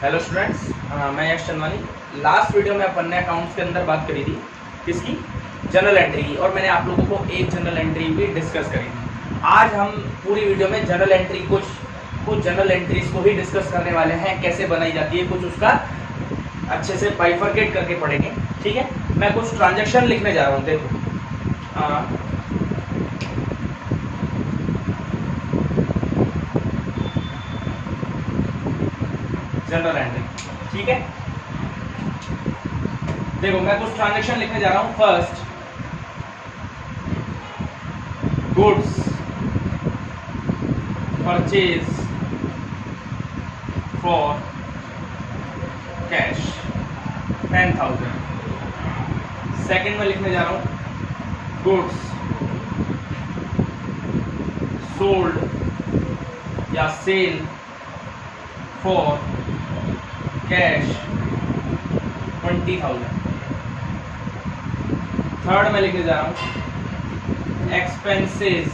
Hello students, मैं यश Chandwani. Last video में अपन ने अकाउंट्स के अंदर बात करी थी किसकी, जनरल एंट्री की, और मैंने आप लोगों को एक जनरल एंट्री भी डिस्कस करी थी। आज हम पूरी वीडियो में जनरल एंट्री कुछ जनरल एंट्रीज को ही डिस्कस करने वाले हैं, कैसे बनाई जाती है, कुछ उसका अच्छे से बाइफरकेट करके पढ़ेंगे। ठीक है, मैं कुछ ट्रांजेक्शन लिखने जा रहा हूँ। देखो जनरल एंट्री, ठीक है। देखो मैं कुछ ट्रांजैक्शन लिखने जा रहा हूं। First, goods purchase for cash 10,000। Second में लिखने जा रहा हूं गुड्स सोल्ड या सेल फॉर कैश 20,000। थर्ड में लिखने जा रहा हूं एक्सपेंसेस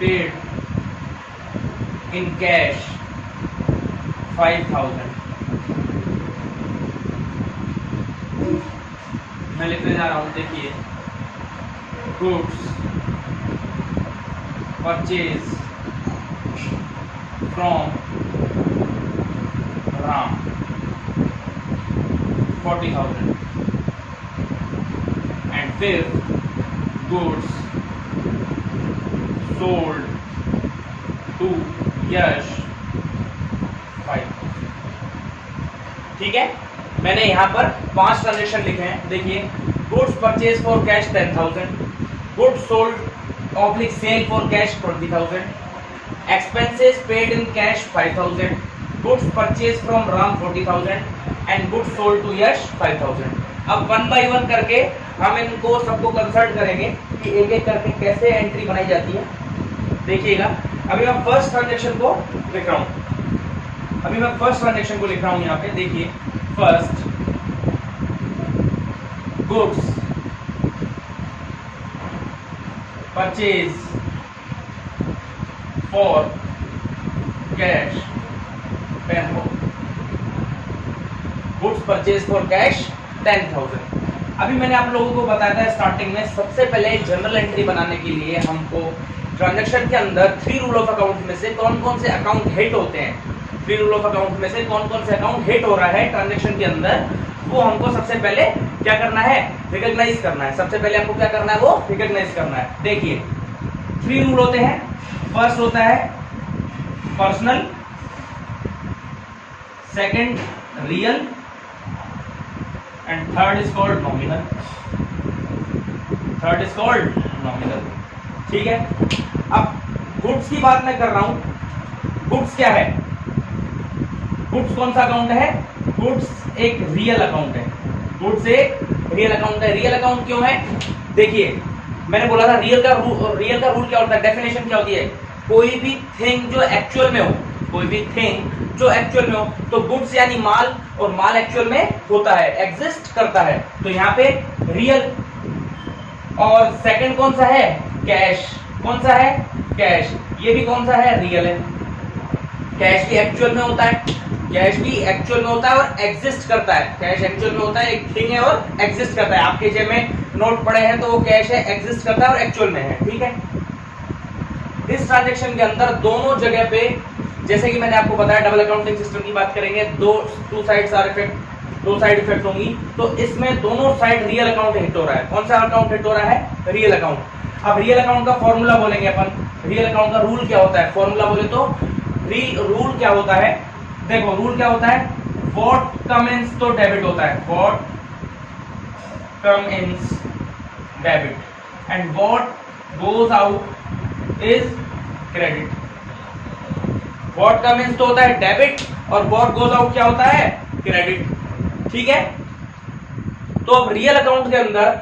पेड इन कैश 5,000। मैं लिखने जा रहा हूं, देखिए, goods purchase from Ram 40,000 and फिर गुड्स सोल्ड टू यश 5,000। ठीक है, मैंने यहाँ पर 5 ट्रांजेक्शन लिखे हैं। देखिए, goods purchase for cash 10,000, goods sold oblique sale for cash 20,000, expenses paid in cash 5,000, goods purchased from Ram 40,000 and goods sold to Yash 5,000। अब 1 by 1 करके हम इनको सबको कंसल्ट करेंगे कि एक एक करके कैसे एंट्री बनाई जाती है। देखिएगा, अभी मैं फर्स्ट ट्रांजेक्शन को लिख रहा हूँ। यहाँ पे देखिए, first goods purchase for cash 10,000, goods purchase for cash 10,000। अभी मैंने आप लोगों को बताया था स्टार्टिंग में, सबसे पहले जनरल एंट्री बनाने के लिए हमको ट्रांजैक्शन के अंदर 3 रूल ऑफ अकाउंट में से कौन कौन से अकाउंट हिट होते हैं, 3 रूल ऑफ अकाउंट में से कौन कौन से अकाउंट हिट हो रहा है ट्रांजैक्शन के अंदर, वो हमको सबसे पहले क्या करना है, रिकॉग्नाइज करना है। सबसे पहले आपको क्या करना है, वो रिकॉग्नाइज करना है। देखिए, 3 रूल होते हैं। फर्स्ट होता है personal, second real and third is called nominal. ठीक है, अब गुड्स की बात मैं कर रहा हूं। गुड्स क्या है, गुड्स कौन सा अकाउंट है, गुड्स एक रियल अकाउंट है। गुड्स एक रियल अकाउंट है। रियल अकाउंट क्यों है, देखिए, मैंने बोला था रियल का रूल क्या होता है, डेफिनेशन क्या होती है, कोई भी थिंग जो एक्चुअल में हो, तो गुड्स यानी माल, और माल एक्चुअल में होता है, एग्जिस्ट करता है, तो यहाँ पे रियल। और सेकंड कौन सा है, कैश। कौन सा है, कैश। ये भी कौन सा है, रियल है। कैश भी एक्चुअल में होता है, और एग्जिस्ट करता है। कैश एक्चुअल में होता है, एक थिंग है और एग्जिस्ट करता है। आपके जेब में नोट पड़े हैं तो वो कैश है, एग्जिस्ट करता है और एक्चुअल में है। ठीक है, इस ट्रांजैक्शन के अंदर दोनों जगह पे, जैसे कि मैंने आपको बताया डबल अकाउंटिंग सिस्टम की बात करेंगे, दो साइड इफेक्ट होंगी, तो इसमें दोनों साइड रियल अकाउंट हिट हो रहा है। कौन सा अकाउंट हिट हो रहा है, रियल अकाउंट। अब रियल अकाउंट का फॉर्मूला बोलेंगे अपन, रियल अकाउंट का रूल क्या होता है, फॉर्मूला बोले तो रूल क्या होता है, देखो रूल क्या होता है, व्हाट कम इन तो डेबिट होता है, what come in debit and what goes out is credit. What come in तो होता है डेबिट और व्हाट गोज आउट क्या होता है, क्रेडिट। ठीक है, तो अब रियल अकाउंट के अंदर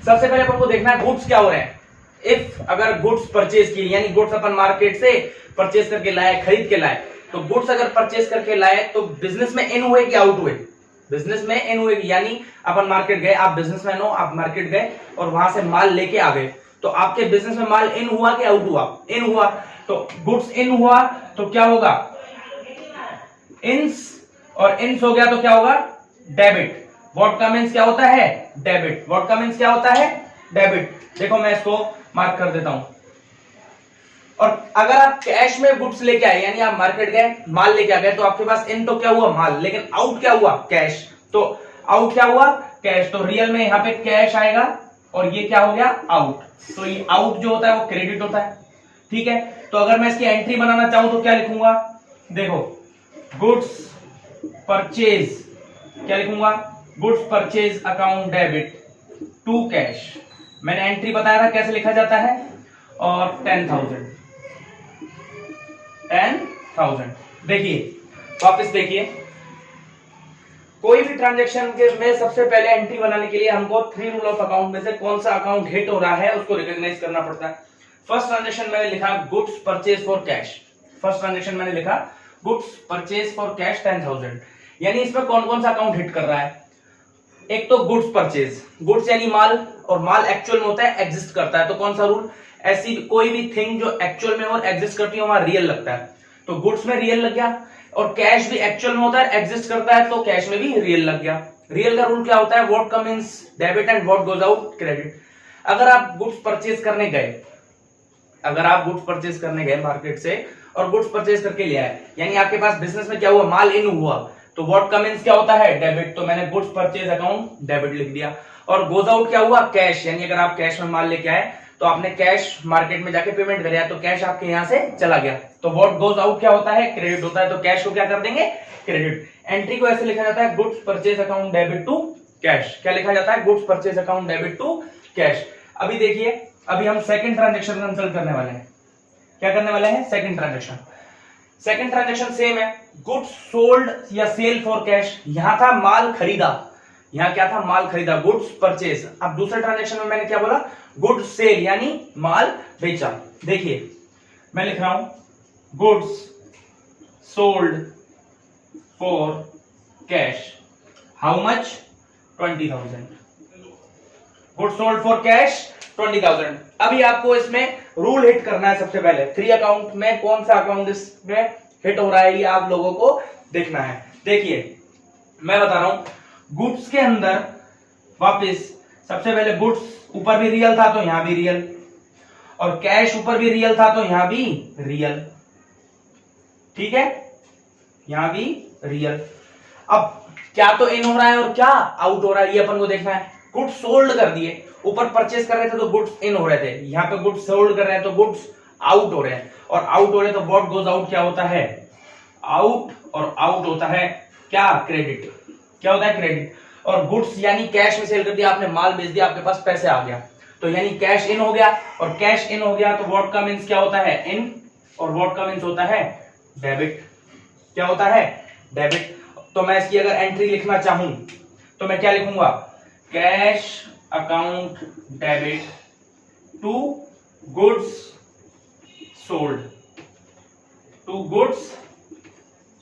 सबसे पहले आपको देखना है गुड्स क्या हो रहे हैं। इफ अगर गुड्स परचेज की, यानी गुड्स अपन मार्केट से परचेज करके लाए, खरीद के लाए, तो गुड्स अगर परचेज करके लाए तो बिजनेस में इन हुए कि आउट हुए, बिजनेस में इन हुए, यानी अपन मार्केट गए, आप बिजनेसमैन हो, आप मार्केट गए और वहां से माल लेके आ गए, तो आपके बिजनेस में माल इन हुआ कि आउट हुआ, इन हुआ, तो गुड्स इन हुआ तो क्या होगा, इंस, और इंस हो गया तो क्या होगा, डेबिट। वॉट का मीन्स क्या होता है, डेबिट। वॉट का मीन्स क्या होता है, डेबिट। देखो मैं इसको मार्क कर देता हूं। और अगर आप कैश में गुड्स लेके आए, यानी आप मार्केट गए, माल लेके आ गए, तो आपके पास इन तो क्या हुआ, माल, लेकिन आउट क्या हुआ, कैश। तो आउट क्या हुआ, कैश। तो रियल में यहां पे कैश आएगा और ये क्या हो गया, आउट। तो ये आउट जो होता है वो क्रेडिट होता है, ठीक है। तो अगर मैं इसकी एंट्री बनाना चाहूं तो क्या लिखूंगा, देखो गुड्स परचेज, क्या लिखूंगा, goods purchase account debit to cash. मैंने एंट्री बताया था कैसे लिखा जाता है, और 10,000। देखिए वापस देखिए, कोई भी ट्रांजैक्शन के में सबसे पहले एंट्री बनाने के लिए हमको 3 रूल ऑफ अकाउंट में से कौन सा अकाउंट हिट हो रहा है उसको रिकॉग्नाइज करना पड़ता है। फर्स्ट ट्रांजैक्शन मैंने लिखा goods purchase for cash. First transaction मैंने लिखा गुड्स परचेज फॉर कैश 10,000, यानी इसमें कौन कौन सा अकाउंट हिट कर रहा है। एक तो गुड्स परचेज, गुड्स यानी माल, और माल एक्चुअल में होता है, एग्जिस्ट करता है। तो कौन सा रूल, ऐसी कोई भी थिंग जो एक्चुअल में और एग्जिस्ट करती है वहां रियल लगता है, तो गुड्स में रियल लग गया। और कैश भी एक्चुअल में होता है, एग्जिस्ट करता है, तो कैश में भी रियल लग गया। रियल का रूल क्या होता है, what comes in debit and what goes out credit. अगर आप गुड्स परचेज करने गए, अगर आप गुड्स परचेज करने गए मार्केट से और गुड्स परचेज करके ले आए, यानी आपके पास बिजनेस में क्या हुआ, माल इन हुआ, तो व्हाट कम्स इन क्या होता है, डेबिट। तो मैंने गुड्स परचेज अकाउंट डेबिट लिख दिया। और गोज आउट क्या हुआ, कैश, यानी अगर आप कैश में माल लेके आए तो आपने कैश मार्केट में जाके पेमेंट कराया, तो कैश आपके यहां से चला गया। तो व्हाट गोज आउट क्या होता है, क्रेडिट होता है। तो कैश को क्या कर देंगे, क्रेडिट। एंट्री को ऐसे लिखा जाता है goods purchase account debit to cash. क्या लिखा जाता है, goods purchase account debit to cash. अभी देखिए, अभी हम सेकंड ट्रांजैक्शन कंसल्ट करने वाले हैं। क्या करने वाले हैं, second transaction. Second transaction same है, गुड्स सोल्ड या सेल फॉर कैश। यहां था माल खरीदा, यहां क्या था, माल खरीदा, गुड्स परचेज। अब दूसरे ट्रांजैक्शन में मैंने क्या बोला, गुड्स सेल, यानी माल बेचा। देखिए मैं लिख रहा हूं goods sold for cash, how much, 20,000। Goods sold for cash 20,000। अभी आपको इसमें रूल हिट करना है। सबसे पहले 3 अकाउंट में कौन सा अकाउंट इसमें हिट हो रहा है ये आप लोगों को देखना है। देखिए मैं बता रहा हूं, गुड्स के अंदर वापस सबसे पहले गुड्स ऊपर भी रियल था तो यहां भी रियल, और कैश ऊपर भी रियल था तो यहां भी रियल, ठीक है, यहां भी रियल। अब क्या तो इन हो रहा है और क्या आउट हो रहा है ये अपन को देखना है। गुड्स सोल्ड कर दिए, ऊपर परचेस कर रहे थे तो गुड्स इन हो रहे थे, यहां पे गुड्स सोल्ड कर रहे हैं तो गुड्स आउट हो रहे हैं, और आउट हो रहे हैं तो व्हाट गोज आउट क्या होता है, आउट, और आउट होता है क्या, क्रेडिट। क्या होता है, क्रेडिट। और गुड्स यानी कैश में सेल कर दिया आपने, माल बेच दिया, आपके पास पैसे आ गया, तो यानी कैश इन हो गया, और कैश इन हो गया तो व्हाट का मींस क्या होता है, इन, और व्हाट का मींस होता है डेबिट। क्या होता है, डेबिट। तो मैं इसकी अगर एंट्री लिखना चाहूं तो मैं क्या लिखूंगा, cash account debit to goods sold, to goods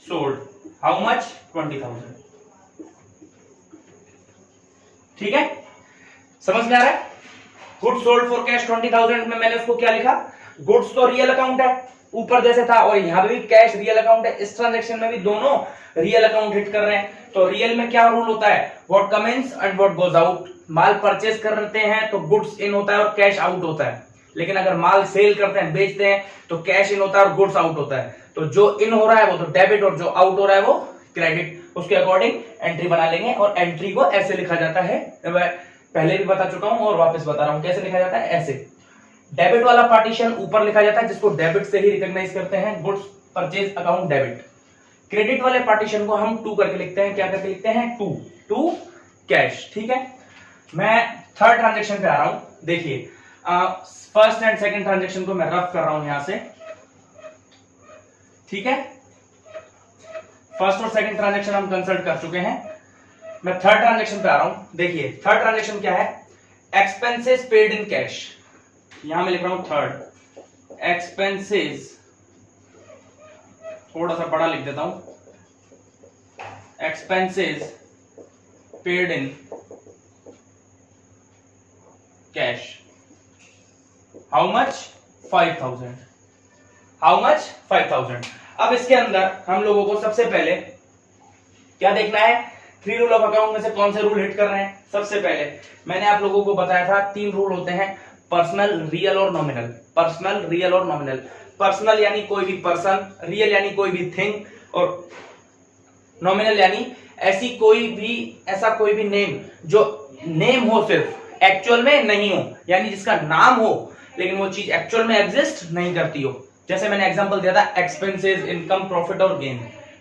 sold, how much, 20,000। ठीक है, समझ में आ रहा है। गुड्स सोल्ड फॉर कैश 20,000 में मैंने उसको क्या लिखा, गुड्स तो रियल अकाउंट है ऊपर जैसे था, और यहां पे भी कैश रियल अकाउंट है। इस ट्रांजैक्शन में भी दोनों रियल अकाउंट हिट कर रहे हैं। तो रियल में क्या रूल होता है, what comes in and what goes out. Mall purchase करते हैं तो गुड्स इन होता है और कैश आउट होता है, लेकिन अगर माल सेल करते हैं, बेचते हैं, तो कैश इन होता है और गुड्स आउट होता है। तो जो इन हो रहा है वो तो डेबिट, और जो आउट हो रहा है वो क्रेडिट। उसके अकॉर्डिंग एंट्री बना लेंगे, और एंट्री को ऐसे लिखा जाता है, मैं पहले भी बता चुका हूं और वापस बता रहा हूं कैसे लिखा जाता है। ऐसे डेबिट वाला पार्टीशन ऊपर लिखा जाता है, जिसको डेबिट से ही रिकॉग्नाइज करते हैं, goods purchase account debit. Credit वाले पार्टीशन को हम 2 करके लिखते हैं। क्या करके लिखते हैं, 2 कैश। ठीक है, मैं थर्ड ट्रांजेक्शन पे आ रहा हूं। देखिए फर्स्ट एंड सेकंड ट्रांजेक्शन को मैं रफ कर रहा हूं यहां से, ठीक है। फर्स्ट और सेकंड ट्रांजेक्शन हम कंसल्ट कर चुके हैं, मैं थर्ड ट्रांजेक्शन पे आ रहा हूं। देखिए थर्ड ट्रांजेक्शन क्या है, एक्सपेंसेस पेड इन कैश। यहां मैं लिख रहा हूं थर्ड, एक्सपेंसेस, थोड़ा सा बड़ा लिख देता हूं, expenses paid in cash, how much, 5,000। How much, 5,000। अब इसके अंदर हम लोगों को सबसे पहले क्या देखना है, 3 रूल ऑफ अकाउंट में से कौन से रूल हिट कर रहे हैं। सबसे पहले मैंने आप लोगों को बताया था 3 रूल होते हैं, पर्सनल, रियल और नॉमिनल। पर्सनल, रियल और नॉमिनल। पर्सनल यानी कोई भी पर्सन, रियल यानी कोई भी थिंग, और नॉमिनल यानी ऐसा कोई भी नेम जो नेम हो, सिर्फ एक्चुअल में नहीं हो, यानी जिसका नाम हो लेकिन वो चीज एक्चुअल में एग्जिस्ट नहीं करती हो। जैसे मैंने एग्जांपल दिया था एक्सपेंसेस, इनकम, प्रॉफिट और गेन।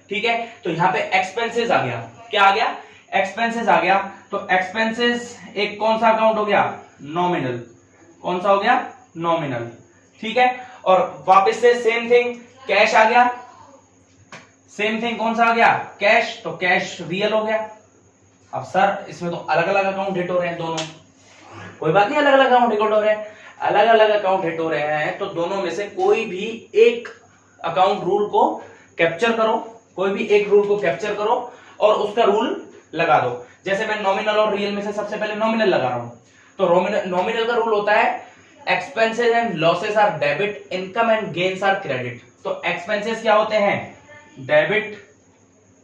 ठीक है, तो यहाँ पे एक्सपेंसेस आ गया। क्या आ गया, एक्सपेंसेस आ गया। तो एक्सपेंसेस एक कौन सा अकाउंट हो गया, नॉमिनल। कौन सा हो गया, नॉमिनल। ठीक है, और वापस से सेम थिंग, कैश आ गया। सेम थिंग कौन सा आ गया, कैश। तो कैश रियल हो गया। अब सर इसमें तो अलग अलग अकाउंट हिट हो रहे हैं दोनों। कोई बात नहीं, अलग अलग अकाउंट हिट हो रहे हैं, अलग अलग अकाउंट हिट हो रहे हैं, तो दोनों में से कोई भी एक अकाउंट रूल को कैप्चर करो, कोई भी एक रूल को कैप्चर करो और उसका रूल लगा दो। जैसे मैं नॉमिनल और रियल में से सबसे पहले नॉमिनल लगा रहा हूं, तो नॉमिनल का रूल होता है expenses and losses are debit, income and gains are credit. तो एक्सपेंसेस क्या होते हैं, डेबिट।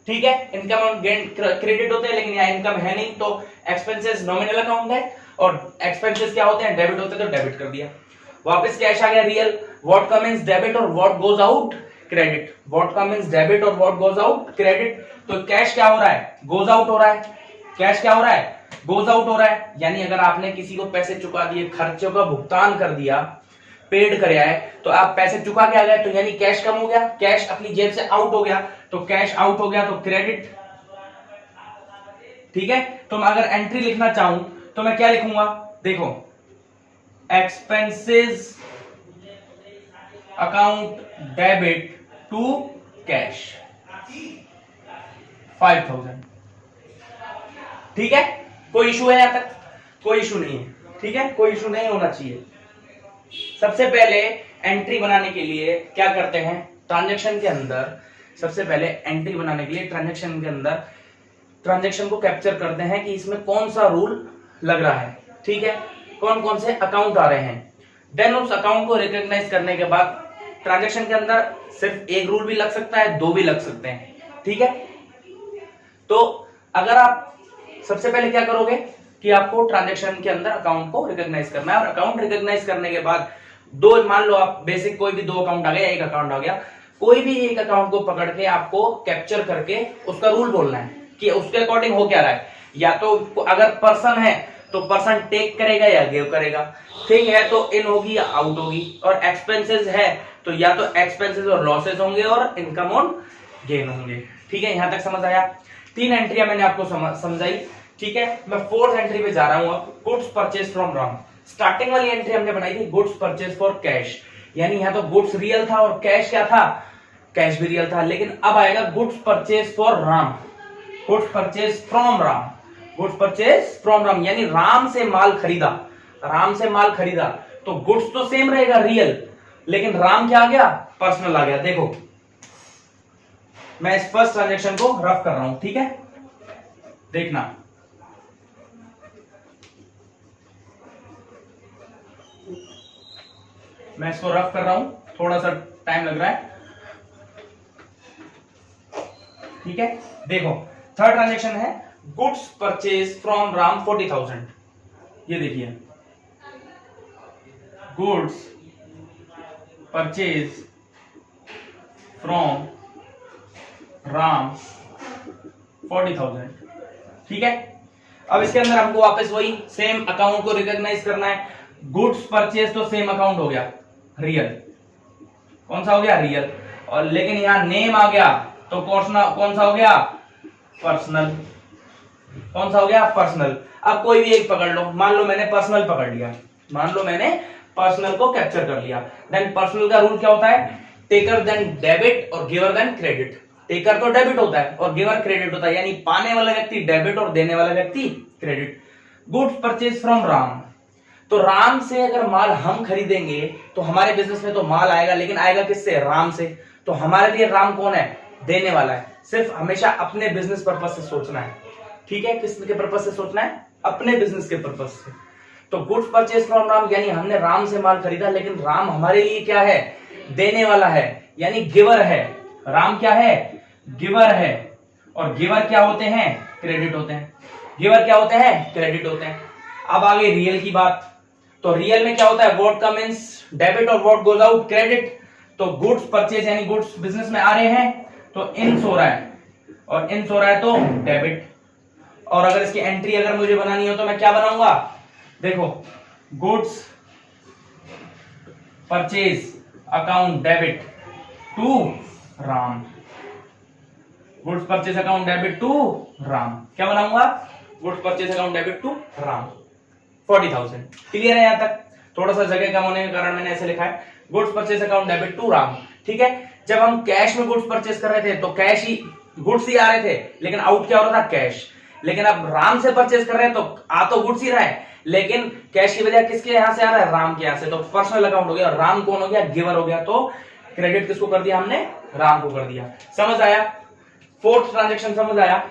ठीक है, इनकम और गेन क्रेडिट होते हैं, लेकिन यहाँ इनकम है नहीं, तो एक्सपेंसेस नॉमिनल अकाउंट है, और एक्सपेंसेस क्या होते हैं, डेबिट होते हैं, तो डेबिट कर दिया। वापस कैश आ गया, real. What come means debit और what goes out credit. What come means debit और व्हाट गोज आउट क्रेडिट। तो कैश क्या हो रहा है, गोज आउट हो रहा है। कैश क्या हो रहा है, गोज आउट हो रहा है। यानी अगर आपने किसी को पैसे चुका दिए, खर्चों का भुगतान कर दिया, पेड कर है, तो आप पैसे चुका के आ गए, तो यानी कैश कम हो गया, कैश अपनी जेब से आउट हो गया, तो कैश आउट हो गया तो क्रेडिट। ठीक है, तो मैं अगर एंट्री लिखना चाहूं तो मैं क्या लिखूंगा, देखो, expenses account debit to cash 5000। ठीक है, कोई इशू है यहां तक, कोई इशू नहीं है। ठीक है, कोई इशू नहीं होना चाहिए। सबसे पहले एंट्री बनाने के लिए क्या करते हैं, ट्रांजैक्शन के अंदर सबसे पहले एंट्री बनाने के लिए ट्रांजैक्शन के अंदर ट्रांजैक्शन को कैप्चर करते हैं कि इसमें कौन सा रूल लग रहा है। ठीक है, कौन कौन से अकाउंट आ रहे हैं। देन उस अकाउंट को रिकॉग्नाइज करने के बाद ट्रांजैक्शन के अंदर सिर्फ एक रूल भी लग सकता है, 2 भी लग सकते हैं। ठीक है, तो अगर आप सबसे पहले क्या करोगे कि आपको ट्रांजैक्शन के अंदर अकाउंट को रिकॉग्नाइज करना है, और अकाउंट रिकॉग्नाइज करने के बाद मान लो आप बेसिक कोई भी 2 अकाउंट आ गया, एक अकाउंट आ गया, कोई भी एक अकाउंट को पकड़ के आपको कैप्चर करके उसका रूल बोलना है कि उसके अकॉर्डिंग हो क्या रहा है। या तो अगर पर्सन है तो पर्सन टेक करेगा या गिव करेगा, थिंग है तो इन होगी या आउट होगी, और एक्सपेंसेस है तो या तो एक्सपेंसेस और लॉसेस होंगे और इनकम और गेन होंगे। ठीक है, यहां तक समझ आया। 3 एंट्रियां मैंने आपको समझाई। ठीक है, मैं 4th एंट्री पे जा रहा हूं अब, goods purchase from Ram. Starting वाली एंट्री हमने बनाई थी गुड्स परचेज फॉर कैश, यानी यहां तो गुड्स रियल था और कैश क्या था, कैश भी रियल था। लेकिन अब आएगा goods purchase for Ram, goods purchase from Ram, goods purchase from Ram, यानी राम से माल खरीदा, राम से माल खरीदा। तो गुड्स तो सेम रहेगा रियल, लेकिन राम क्या आ गया, पर्सनल आ गया। देखो मैं इस फर्स्ट ट्रांजैक्शन को रफ कर रहा हूं। ठीक है, देखना, मैं इसको रफ कर रहा हूं, थोड़ा सा टाइम लग रहा है। ठीक है, देखो 3rd ट्रांजैक्शन है गुड्स परचेज फ्रॉम राम 40,000। ये देखिए, गुड्स परचेज फ्रॉम राम 40,000। ठीक है, अब इसके अंदर हमको वापस वही सेम अकाउंट को रिकॉग्नाइज करना है। गुड्स परचेज तो सेम अकाउंट हो गया, रियल। कौन सा हो गया, रियल। और लेकिन यहां नेम आ गया तो कौन सा हो गया, पर्सनल। कौन सा हो गया, पर्सनल। अब कोई भी एक पकड़ लो, मान लो मैंने पर्सनल पकड़ लिया, मान लो मैंने पर्सनल को कैप्चर कर लिया। देन पर्सनल का रूल क्या होता है, टेकर देन डेबिट और गिवर देन क्रेडिट। टेकर तो डेबिट होता है और गिवर क्रेडिट होता है, यानी पाने वाला व्यक्ति डेबिट और देने वाला व्यक्ति credit. Goods purchase from Ram, तो राम से अगर माल हम खरीदेंगे तो हमारे बिजनेस में तो माल आएगा, लेकिन आएगा किससे, राम से। तो हमारे लिए राम कौन है, देने वाला है। सिर्फ हमेशा अपने बिजनेस पर्पज से सोचना है। ठीक है, किसके पर्पज से सोचना है, अपने बिजनेस के पर्पज से। तो गुड्स परचेज फ्रॉम राम, यानी हमने राम से माल खरीदा, लेकिन राम हमारे लिए क्या है, देने वाला है, यानी गिवर है। राम क्या है, गिवर है, और गिवर क्या होते हैं, क्रेडिट होते हैं। गिवर क्या होते हैं, क्रेडिट होते हैं। अब आगे रियल की बात, तो रियल में क्या होता है, व्हाट कम इन डेबिट और व्हाट गोज आउट क्रेडिट। तो गुड्स परचेज यानी गुड्स बिजनेस में आ रहे हैं तो इन्स हो रहा है, और इन्स हो रहा है तो डेबिट। और अगर इसकी एंट्री अगर मुझे बनानी हो तो मैं क्या बनाऊंगा, देखो goods purchase account debit to Ram, goods purchase account debit to Ram, क्या बनाऊंगा, goods purchase account debit to Ram 40,000। Clear है यहां तक? थोड़ा सा जगह कम होने के कारण मैंने ऐसे लिखा है, goods purchase account debit to Ram. ठीक है, जब हम कैश में गुड्स परचेज कर रहे थे तो कैश ही, गुड्स ही आ रहे थे, लेकिन आउट क्या हो रहा था, कैश। लेकिन अब राम से परचेज कर रहे हैं तो आ तो गुड्स ही रहा है, लेकिन कैश की बजाय किसके यहां से आ रहा है, राम के यहां से। तो पर्सनल अकाउंट हो गया, और राम कौन हो गया, गिवर हो गया। तो क्रेडिट किसको कर दिया हमने, राम को कर दिया। समझ आया? फोर्थ ट्रांजेक्शन समझ आया?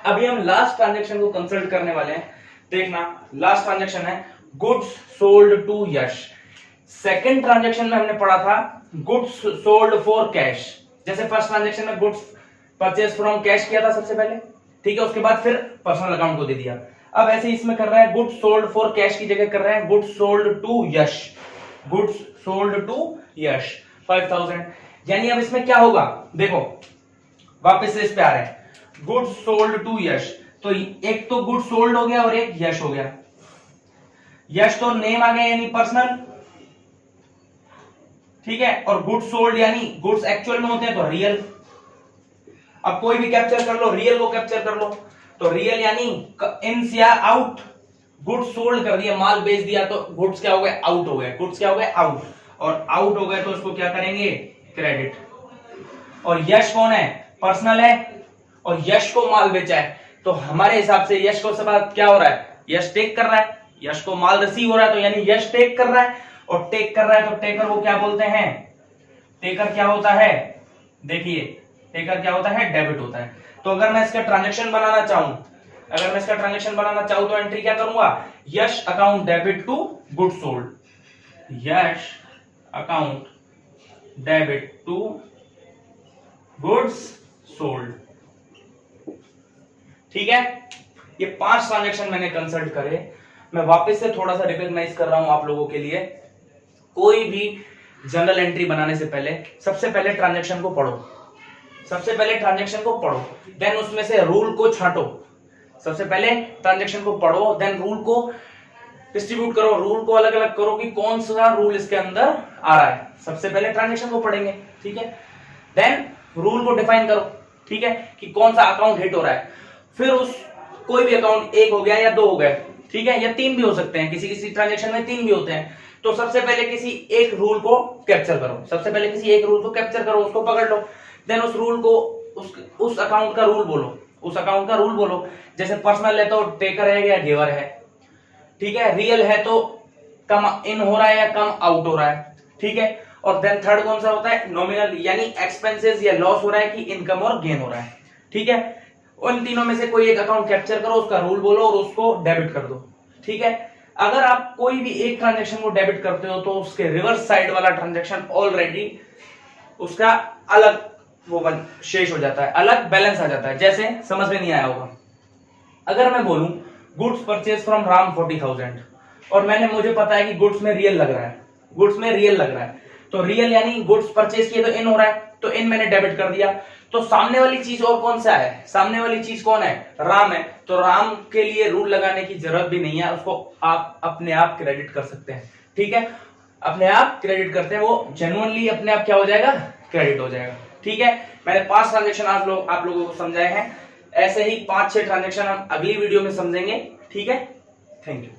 अभी हम लास्ट ट्रांजेक्शन को कंसल्ट करने वाले हैं। देखना, लास्ट ट्रांजेक्शन है goods sold to Yash. Second transaction में हमने पढ़ा था गुड्स सोल्ड फॉर कैश। जैसे फर्स्ट ट्रांजेक्शन में गुड्स परचेज फ्रॉम कैश किया था सबसे पहले, ठीक है, उसके बाद फिर पर्सनल अकाउंट को दे दिया। अब ऐसे इसमें कर रहा है गुड्स सोल्ड फॉर कैश की जगह कर रहे हैं goods sold to Yash, goods sold to Yash 5,000। यानी अब इसमें क्या होगा, देखो वापस से इस पे आ रहे हैं, गुड्स सोल्ड टू यश। तो एक तो गुड्स सोल्ड हो गया और एक यश हो गया। यश तो नेम आ गया यानी पर्सनल, ठीक है, और गुड्स सोल्ड यानी गुड्स एक्चुअल में होते हैं तो रियल। अब कोई भी कैप्चर कर लो, रियल को कैप्चर कर लो, तो रियल यानी इन्स या आउट। गुड्स सोल्ड कर दिया, माल बेच दिया, तो गुड्स क्या हो गए, आउट हो गए। गुड्स क्या हो गए, आउट, और आउट हो गए तो उसको क्या करेंगे, क्रेडिट। और यश कौन है, पर्सनल है, और यश को माल बेचा है, तो हमारे हिसाब से यश को सब क्या हो रहा है, यश टेक कर रहा है। यश को माल रिसीव हो रहा है तो यानी यश टेक कर रहा है, और टेक कर रहा है तो टेकर को क्या बोलते हैं, टेकर क्या होता है, देखिए टेकर क्या होता है, डेबिट होता है। तो अगर मैं इसका ट्रांजैक्शन बनाना चाहूं, अगर मैं इसका ट्रांजैक्शन बनाना चाहूं तो एंट्री क्या करूंगा, Yash account debit to goods sold, Yash account debit to goods sold. ठीक है, ये 5 ट्रांजैक्शन मैंने कंसल्ट करे। मैं वापस से थोड़ा सा रिकॉग्नाइज कर रहा हूं आप लोगों के लिए, कोई भी जनरल एंट्री बनाने से पहले सबसे पहले ट्रांजैक्शन को पढ़ो, सबसे पहले ट्रांजैक्शन को पढ़ो, देन उसमें से रूल को छांटो। सबसे पहले ट्रांजैक्शन को पढ़ो, देन रूल को डिस्ट्रीब्यूट करो, रूल को अलग अलग करो कि कौन सा रूल इसके अंदर आ रहा है। सबसे पहले ट्रांजैक्शन को पढ़ेंगे, ठीक है, देन रूल को डिफाइन करो, ठीक है, कि कौन सा अकाउंट हिट हो रहा है। फिर उस कोई भी अकाउंट, एक हो गया या 2 हो गए, ठीक है, या 3 भी हो सकते हैं, किसी किसी ट्रांजैक्शन में 3 भी होते हैं। तो सबसे पहले किसी एक रूल को कैप्चर करो, सबसे पहले किसी एक रूल को कैप्चर करो, उसको पकड़ लो, देन उस रूल को उस अकाउंट का रूल बोलो, उस अकाउंट का रूल बोलो। जैसे पर्सनल है तो टेकर है या गिवर है, ठीक है, रियल है तो कम इन हो रहा है या कम आउट हो रहा है, ठीक है, और देन थर्ड कौन सा होता है, नॉमिनल, यानी एक्सपेंसेस या लॉस हो रहा है कि इनकम और गेन हो रहा है, ठीक है। उन तीनों में से कोई एक अकाउंट कैप्चर करो, उसका रूल बोलो और उसको डेबिट कर दो, ठीक है। अगर आप कोई भी एक ट्रांजैक्शन को डेबिट करते हो तो उसके रिवर्स साइड वाला ट्रांजैक्शन ऑलरेडी उसका अलग वो शेष हो जाता है, अलग बैलेंस आ जाता है। जैसे समझ में नहीं आया होगा, अगर मैं बोलूं गुड्स परचेज फ्रॉम राम 40,000 और मुझे पता है कि गुड्स में रियल लग रहा है, गुड्स में रियल लग रहा है, तो रियल यानी गुड्स परचेज किए तो इन हो रहा है, तो इन मैंने डेबिट कर दिया। तो सामने वाली चीज और कौन सा है, सामने वाली चीज कौन है, राम है, तो राम के लिए रूल लगाने की जरूरत भी नहीं है, उसको आप अपने आप क्रेडिट कर सकते हैं, ठीक है, अपने आप क्रेडिट करते हैं, वो जेन्युइनली अपने आप क्या हो जाएगा, क्रेडिट हो जाएगा, ठीक है। मैंने 5 ट्रांजैक्शन आप लोगों को समझाए हैं, ऐसे ही 5-6 ट्रांजैक्शन हम अगली वीडियो में समझेंगे, ठीक है। Thank you.